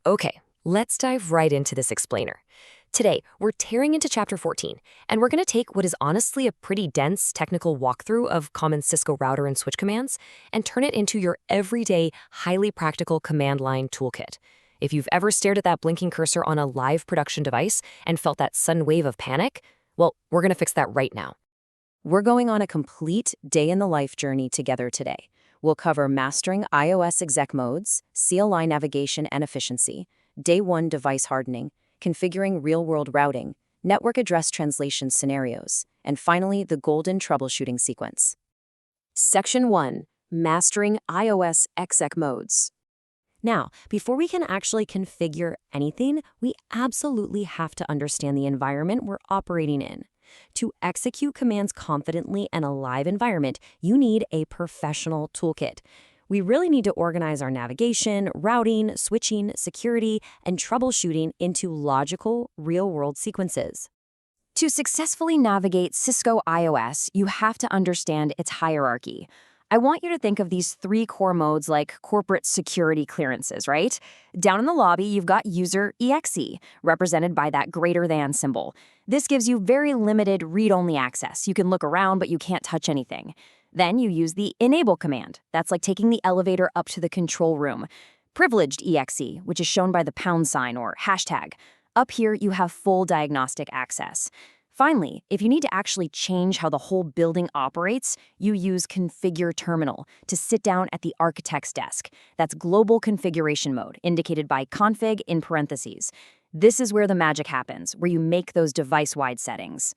Okay, let's dive right into this explainer. Today, we're tearing into Chapter 14, and we're going to take what is honestly a pretty dense technical walkthrough of common Cisco router and switch commands and turn it into your everyday, highly practical command line toolkit. If you've ever stared at that blinking cursor on a live production device and felt that sudden wave of panic, well, we're going to fix that right now. We're going on a complete day-in-the-life journey together today. We'll cover mastering iOS exec modes, CLI navigation and efficiency, day one device hardening, configuring real-world routing, network address translation scenarios, and finally, the golden troubleshooting sequence. Section 1. Mastering iOS exec modes. Now, before we can actually configure anything, we absolutely have to understand the environment we're operating in. To execute commands confidently in a live environment, you need a professional toolkit. We really need to organize our navigation, routing, switching, security, and troubleshooting into logical, real-world sequences. To successfully navigate Cisco iOS, you have to understand its hierarchy. I want you to think of these three core modes like corporate security clearances, right? Down in the lobby, you've got user exe, represented by that greater than symbol. This gives you very limited read-only access. You can look around, but you can't touch anything. Then you use the enable command. That's like taking the elevator up to the control room. Privileged exe, which is shown by the pound sign or hashtag. Up here, you have full diagnostic access. Finally, if you need to actually change how the whole building operates, you use Configure Terminal to sit down at the architect's desk. That's global configuration mode, indicated by config in parentheses. This is where the magic happens, where you make those device-wide settings.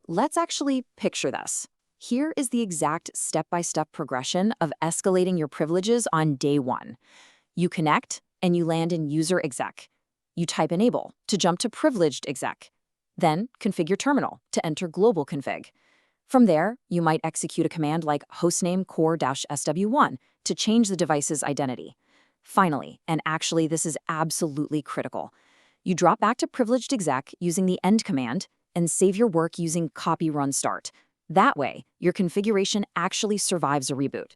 Let's actually picture this. Here is the exact step-by-step progression of escalating your privileges on day one. You connect, and you land in user exec. You type enable to jump to privileged exec. Then, configure terminal to enter global config. From there, you might execute a command like hostname core-sw1 to change the device's identity. Finally, and actually this is absolutely critical, you drop back to privileged exec using the end command and save your work using copy run start. That way, your configuration actually survives a reboot.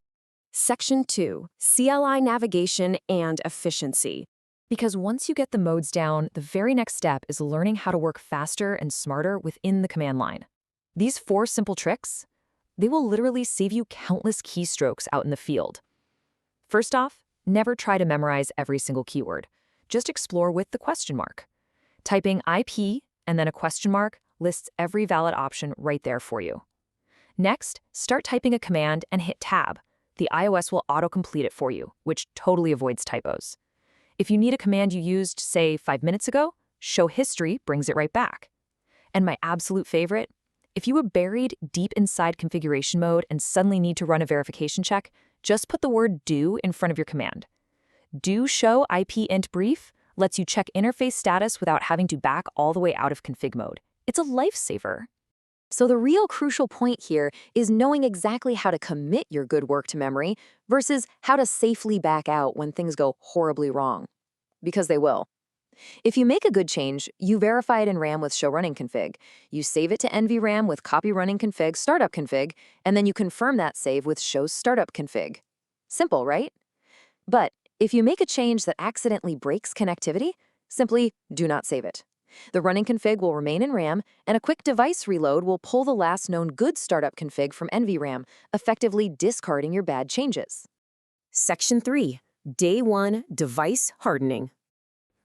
Section 2. CLI navigation and efficiency. Because once you get the modes down, the very next step is learning how to work faster and smarter within the command line. These 4 simple tricks, they will literally save you countless keystrokes out in the field. First off, never try to memorize every single keyword. Just explore with the question mark. Typing IP and then a question mark lists every valid option right there for you. Next, start typing a command and hit Tab. The iOS will autocomplete it for you, which totally avoids typos. If you need a command you used, say, 5 minutes ago, Show History brings it right back. And my absolute favorite, if you were buried deep inside configuration mode and suddenly need to run a verification check, just put the word do in front of your command. Do show IP int brief lets you check interface status without having to back all the way out of config mode. It's a lifesaver. So the real crucial point here is knowing exactly how to commit your good work to memory versus how to safely back out when things go horribly wrong. Because they will. If you make a good change, you verify it in RAM with show running config. You save it to NVRAM with copy running config startup config, and then you confirm that save with show startup config. Simple, right? But if you make a change that accidentally breaks connectivity, simply do not save it. The running config will remain in RAM, and a quick device reload will pull the last known good startup config from NVRAM, effectively discarding your bad changes. Section 3. Day 1 Device Hardening.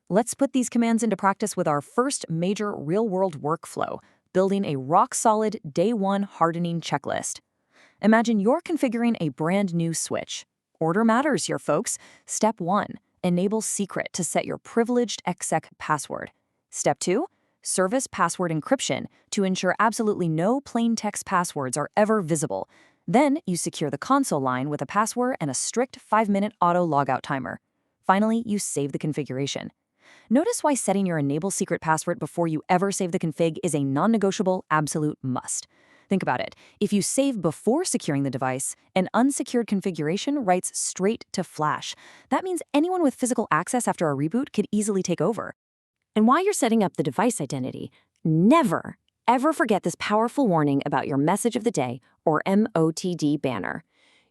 Let's put these commands into practice with our first major real-world workflow, building a rock-solid Day 1 hardening checklist. Imagine you're configuring a brand new switch. Order matters here, folks. Step 1. Enable secret to set your privileged exec password. Step 2, service password encryption to ensure absolutely no plain text passwords are ever visible. Then you secure the console line with a password and a strict 5-minute auto logout timer. Finally, you save the configuration. Notice why setting your enable secret password before you ever save the config is a non-negotiable absolute must. Think about it. If you save before securing the device, an unsecured configuration writes straight to flash. That means anyone with physical access after a reboot could easily take over. And while you're setting up the device identity, never, ever forget this powerful warning about your message of the day, or MOTD banner.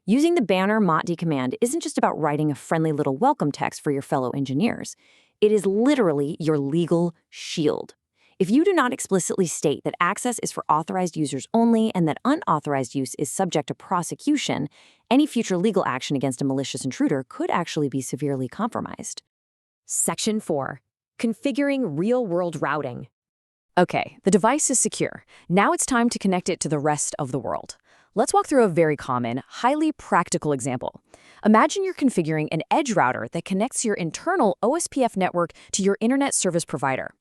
Using the banner MOTD command isn't just about writing a friendly little welcome text for your fellow engineers. It is literally your legal shield. If you do not explicitly state that access is for authorized users only and that unauthorized use is subject to prosecution, any future legal action against a malicious intruder could actually be severely compromised. Section 4. Configuring real-world routing. Okay, the device is secure. Now it's time to connect it to the rest of the world. Let's walk through a very common, highly practical example. Imagine you're configuring an edge router that connects your internal OSPF network to your internet service provider.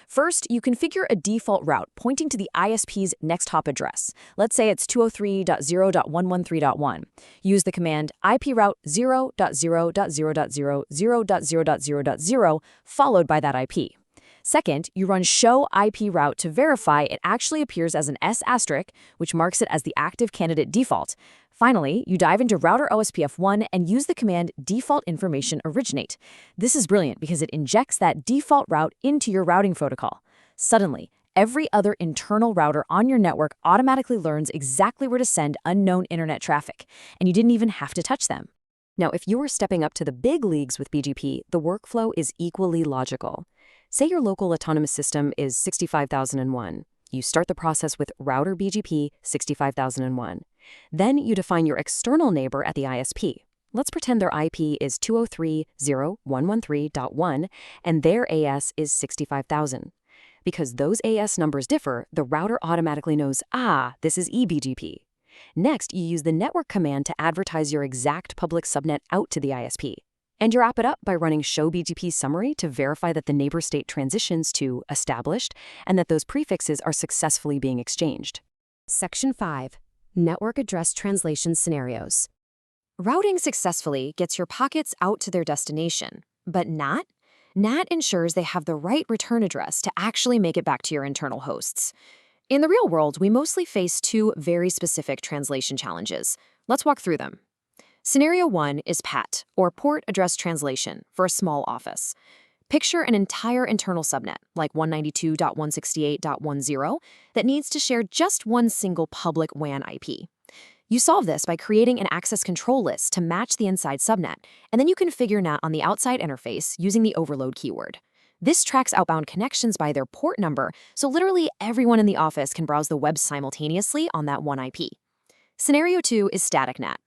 First, you configure a default route pointing to the ISP's next hop address. Let's say it's 203.0.113.1. Use the command iproute 0.0.0.0.0.0.0.0 followed by that IP. Second, you run show IP route to verify it actually appears as an S*, which marks it as the active candidate default. Finally, you dive into router OSPF1 and use the command default information originate. This is brilliant because it injects that default route into your routing protocol. Suddenly, every other internal router on your network automatically learns exactly where to send unknown internet traffic, and you didn't even have to touch them. Now, if you are stepping up to the big leagues with BGP, the workflow is equally logical. Say your local autonomous system is 65001. You start the process with router BGP 65001. Then you define your external neighbor at the ISP. Let's pretend their IP is 203.0.113.1 and their AS is 65,000. Because those AS numbers differ, the router automatically knows, this is eBGP. Next, you use the network command to advertise your exact public subnet out to the ISP. And you wrap it up by running show BGP summary to verify that the neighbor state transitions to established and that those prefixes are successfully being exchanged. Section 5. Network address translation scenarios. Routing successfully gets your packets out to their destination, but NAT? NAT ensures they have the right return address to actually make it back to your internal hosts. In the real world, we mostly face two very specific translation challenges. Let's walk through them. Scenario 1 is PAT, or Port Address Translation, for a small office. Picture an entire internal subnet, like 192.168.10, that needs to share just one single public WAN IP. You solve this by creating an access control list to match the inside subnet, and then you configure NAT on the outside interface using the overload keyword. This tracks outbound connections by their port number, so literally everyone in the office can browse the web simultaneously on that one IP. Scenario 2 is static NAT.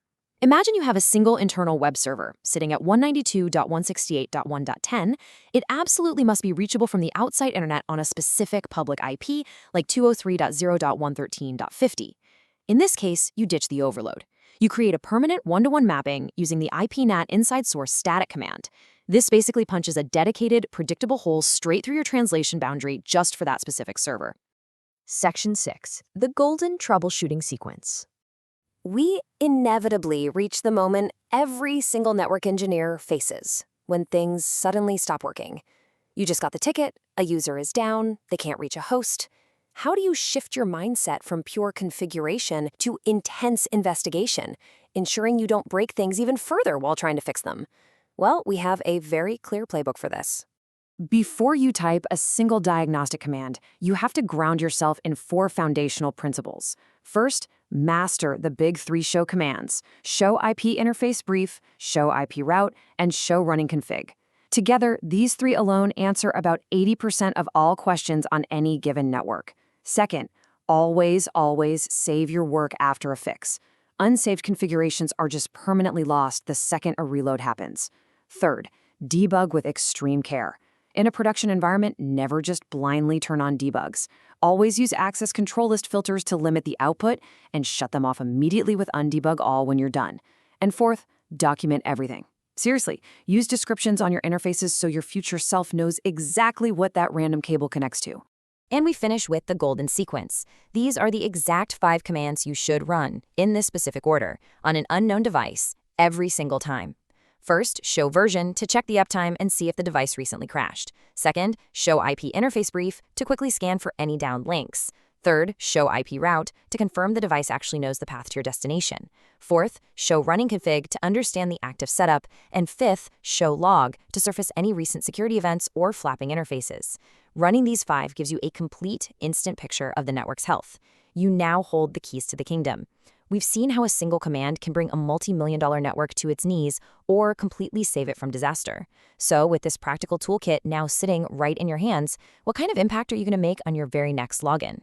Imagine you have a single internal web server sitting at 192.168.1.10. It absolutely must be reachable from the outside internet on a specific public IP, like 203.0.113.50. In this case, you ditch the overload. You create a permanent one-to-one mapping using the IPNAT inside source static command. This basically punches a dedicated, predictable hole straight through your translation boundary just for that specific server. Section 6. The golden troubleshooting sequence. We inevitably reach the moment every single network engineer faces when things suddenly stop working. You just got the ticket, a user is down, they can't reach a host. How do you shift your mindset from pure configuration to intense investigation, ensuring you don't break things even further while trying to fix them? Well, we have a very clear playbook for this. Before you type a single diagnostic command, you have to ground yourself in 4 foundational principles. First, master the big 3 show commands: show IP interface brief, show IP route, and show running config. Together, these 3 alone answer about 80% of all questions on any given network. Second, always save your work after a fix. Unsaved configurations are just permanently lost the second a reload happens. Third, debug with extreme care. In a production environment, never just blindly turn on debugs. Always use access control list filters to limit the output and shut them off immediately with undebug all when you're done. And fourth, document everything. Seriously, use descriptions on your interfaces so your future self knows exactly what that random cable connects to. And we finish with the golden sequence. These are the exact 5 commands you should run, in this specific order, on an unknown device, every single time. First, show version to check the uptime and see if the device recently crashed. Second, show IP interface brief to quickly scan for any downed links. Third, show IP route to confirm the device actually knows the path to your destination. Fourth, show running config to understand the active setup. And fifth, show log to surface any recent security events or flapping interfaces. Running these 5 gives you a complete, instant picture of the network's health. You now hold the keys to the kingdom. We've seen how a single command can bring a multi-million-dollar network to its knees or completely save it from disaster. So with this practical toolkit now sitting right in your hands, what kind of impact are you going to make on your very next login?